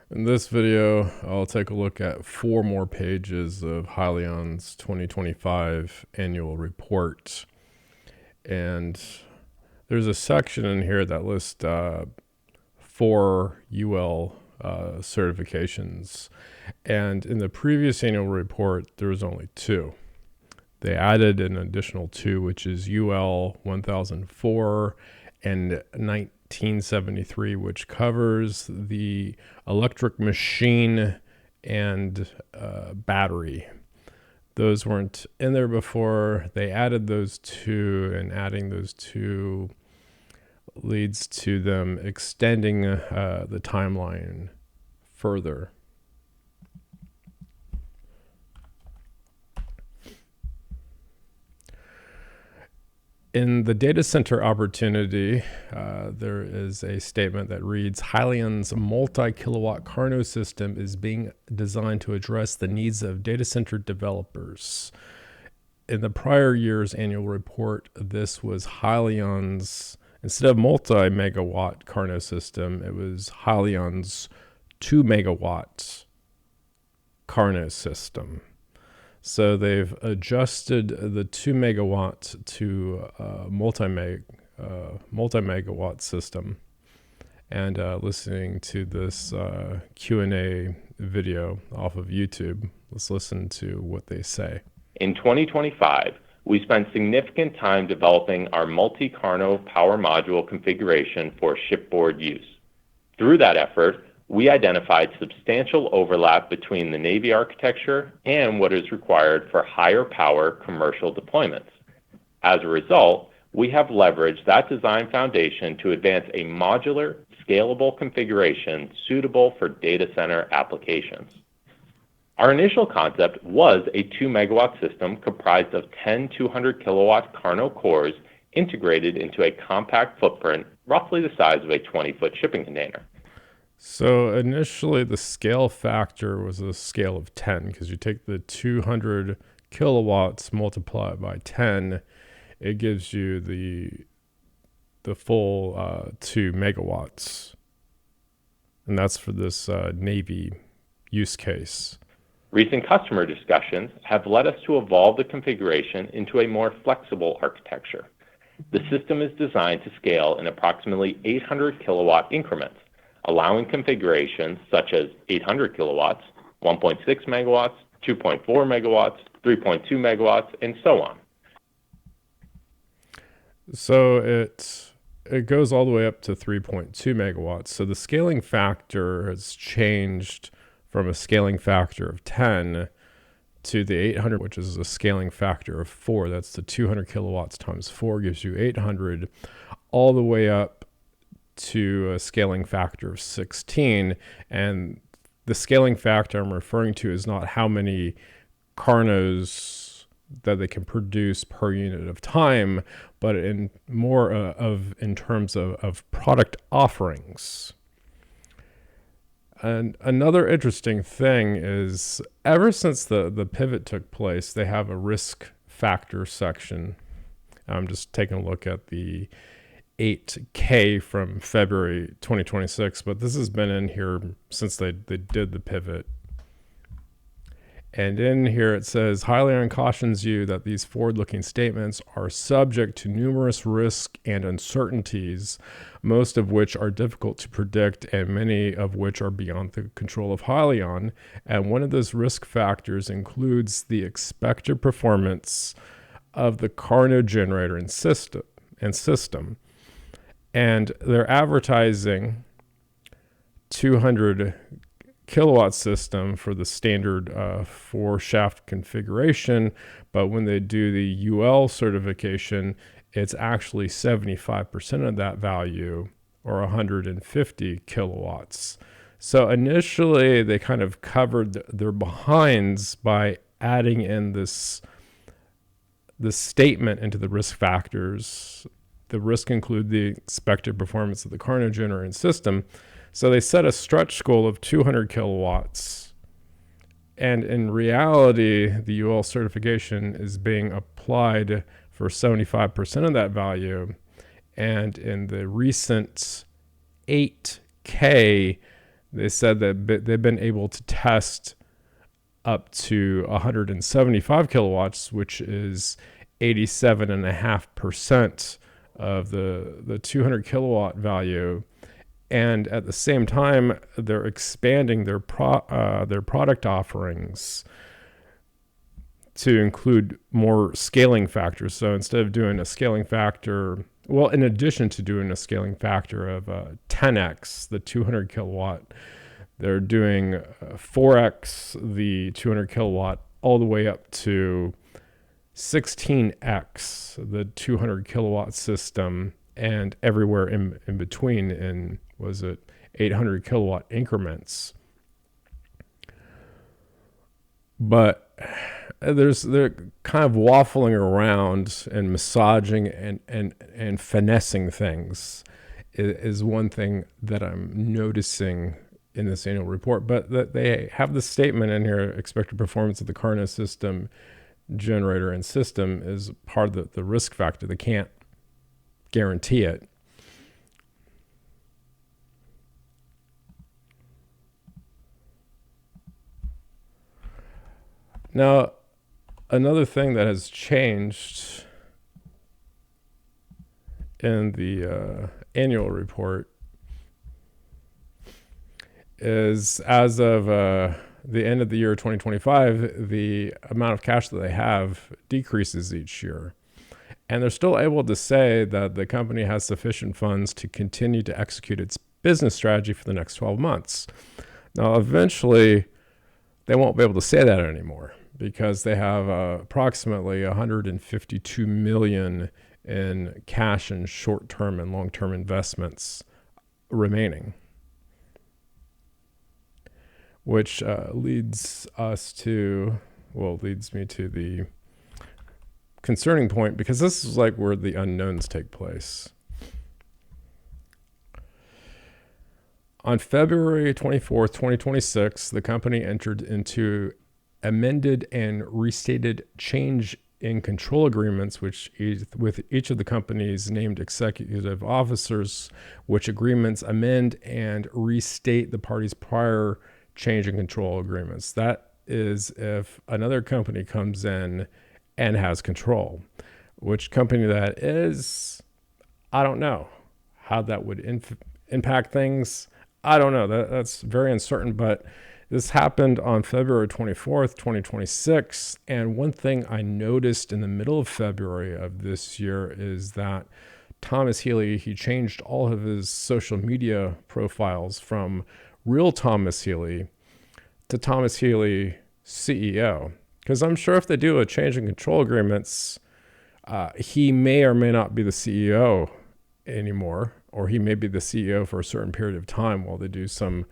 In this video, I'll take a look at 4 more pages of HYLN's 2025 annual report. And there's a section in here that lists 4 UL certifications. And in the previous annual report, there was only 2. They added an additional 2, which is UL 1004 and 1973, which covers the electric machine and battery. Those weren't in there before. They added those 2, and adding those 2 leads to them extending the timeline further. In the data center opportunity, there is a statement that reads, HYLN's multi-kilowatt Carno system is being designed to address the needs of data center developers. In the prior year's annual report, this was HYLN's, instead of multi-megawatt Carno system, it was HYLN's 2 megawatt Carno system. So they've adjusted the 2 megawatt to multi-megawatt system. And listening to this Q&A video off of YouTube, let's listen to what they say. In 2025, we spent significant time developing our multi-Carno power module configuration for shipboard use. Through that effort, we identified substantial overlap between the Navy architecture and what is required for higher power commercial deployments. As a result, we have leveraged that design foundation to advance a modular, scalable configuration suitable for data center applications. Our initial concept was a 2 megawatt system comprised of 10 200 kilowatt Carno cores integrated into a compact footprint roughly the size of a 20-foot shipping container. So initially the scale factor was a scale of 10, because you take the 200 kilowatts, multiply it by 10, it gives you the full 2 megawatts. And that's for this Navy use case. Recent customer discussions have led us to evolve the configuration into a more flexible architecture. The system is designed to scale in approximately 800 kilowatt increments, allowing configurations such as 800 kilowatts, 1.6 megawatts, 2.4 megawatts, 3.2 megawatts, and so on. So it goes all the way up to 3.2 megawatts. So the scaling factor has changed from a scaling factor of 10 to the 800, which is a scaling factor of 4. That's the 200 kilowatts times 4 gives you 800, all the way up to a scaling factor of 16. And the scaling factor I'm referring to is not how many Carnos that they can produce per unit of time, but in more in terms of product offerings. And another interesting thing is, ever since the pivot took place, they have a risk factor section. I'm just taking a look at the 8K from February 2026, but this has been in here since they did the pivot. And in here it says, HYLN cautions you that these forward-looking statements are subject to numerous risks and uncertainties, most of which are difficult to predict and many of which are beyond the control of HYLN. And one of those risk factors includes the expected performance of the Carno generator and system. And they're advertising 200 kilowatt system for the standard 4-shaft configuration, but when they do the UL certification, it's actually 75% of that value, or 150 kilowatts. So initially they kind of covered their behinds by adding in this statement into the risk factors. The risk include the expected performance of the Carno generator and system. So they set a stretch goal of 200 kilowatts. And in reality, the UL certification is being applied for 75% of that value. And in the recent 8K, They said that they've been able to test up to 175 kilowatts, which is 87.5% of the 200 kilowatt value. And at the same time, they're expanding their product offerings to include more scaling factors. So instead of doing a scaling factor, well, in addition to doing a scaling factor of 10x the 200 kilowatt, they're doing 4x the 200 kilowatt all the way up to 16x the 200 kilowatt system, and everywhere in between in, was it 800 kilowatt increments. But they're kind of waffling around and massaging and finessing things is one thing that I'm noticing in this annual report. But that they have the statement in here: expected performance of the Carno system, generator, and system is part of the risk factor. They can't guarantee it. Now, another thing that has changed in the annual report is, as of the end of the year 2025, the amount of cash that they have decreases each year. And they're still able to say that the company has sufficient funds to continue to execute its business strategy for the next 12 months. Now, eventually, they won't be able to say that anymore because they have approximately $152 million in cash and short-term and long-term investments remaining, which leads me to the concerning point, because this is like where the unknowns take place. On February 24th, 2026, the company entered into amended and restated change in control agreements with each of the company's named executive officers, which agreements amend and restate the parties' prior change in control agreements. That is if another company comes in and has control. Which company that is, I don't know. How that would impact things, I don't know. That's very uncertain, but this happened on February 24th, 2026. And one thing I noticed in the middle of February of this year is that Thomas Healy, he changed all of his social media profiles from real Thomas Healy to Thomas Healy CEO. Because I'm sure if they do a change in control agreements, he may or may not be the CEO anymore, or he may be the CEO for a certain period of time while they do some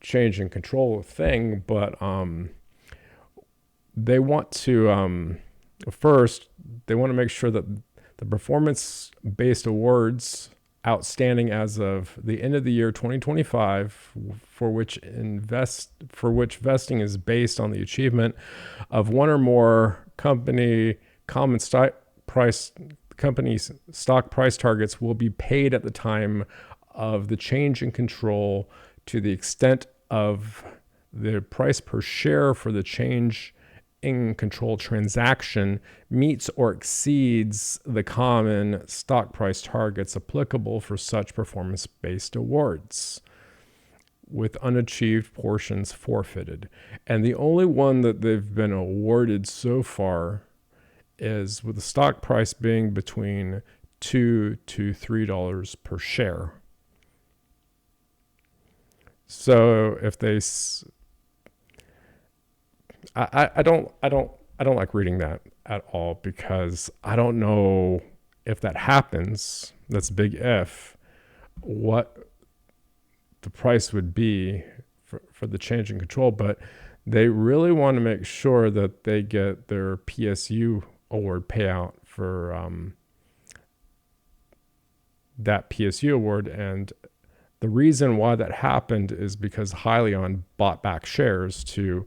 change in control thing. But they want to, first, they want to make sure that the performance-based awards outstanding as of the end of the year 2025, for which vesting is based on the achievement of one or more company's stock price targets, will be paid at the time of the change in control to the extent of the price per share for the change in control transaction meets or exceeds the common stock price targets applicable for such performance-based awards, with unachieved portions forfeited. And the only one that they've been awarded so far is with the stock price being between $2 to $3 per share. So if they, I don't like reading that at all, because I don't know if that happens. That's a big if. What the price would be for the change in control, but they really want to make sure that they get their PSU award payout for that PSU award. And the reason why that happened is because HYLN bought back shares to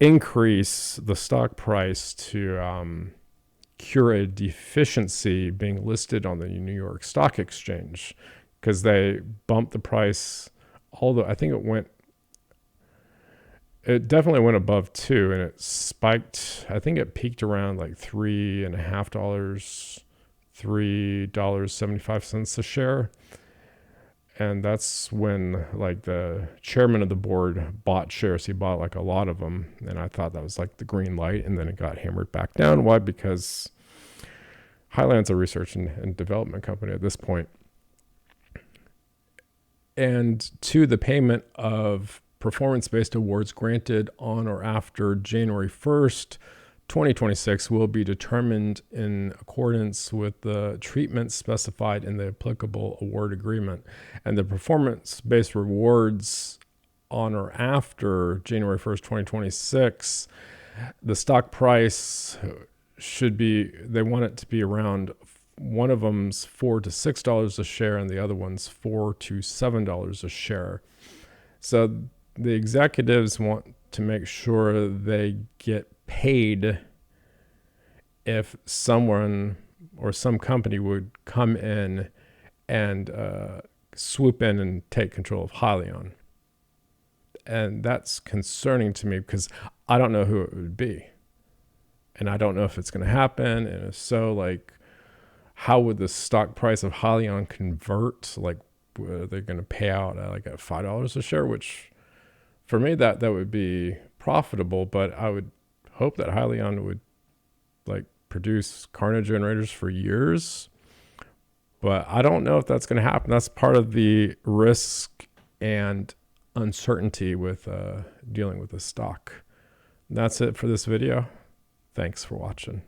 increase the stock price to cure a deficiency being listed on the New York Stock Exchange, because they bumped the price although I think it definitely went above 2, and it spiked. I think it peaked around like $3.50, $3.75 a share. And that's when like the chairman of the board bought shares. He bought like a lot of them. And I thought that was like the green light. And then it got hammered back down. Why? Because HYLN's a research and development company at this point. And to the payment of performance-based awards granted on or after January 1st, 2026 will be determined in accordance with the treatment specified in the applicable award agreement. And the performance-based rewards on or after January 1st, 2026, the stock price should be, they want it to be around, one of them's $4 to $6 a share and the other one's $4 to $7 a share. So the executives want to make sure they get paid if someone or some company would come in and swoop in and take control of HYLN. And that's concerning to me because I don't know who it would be. And I don't know if it's going to happen. And if so, like, how would the stock price of HYLN convert? Like, are they going to pay out like at $5 a share, which for me, that would be profitable, but I would hope that HYLN would like produce Carno generators for years. But I don't know if that's going to happen. That's part of the risk and uncertainty with dealing with the stock. And that's it for this video. Thanks for watching.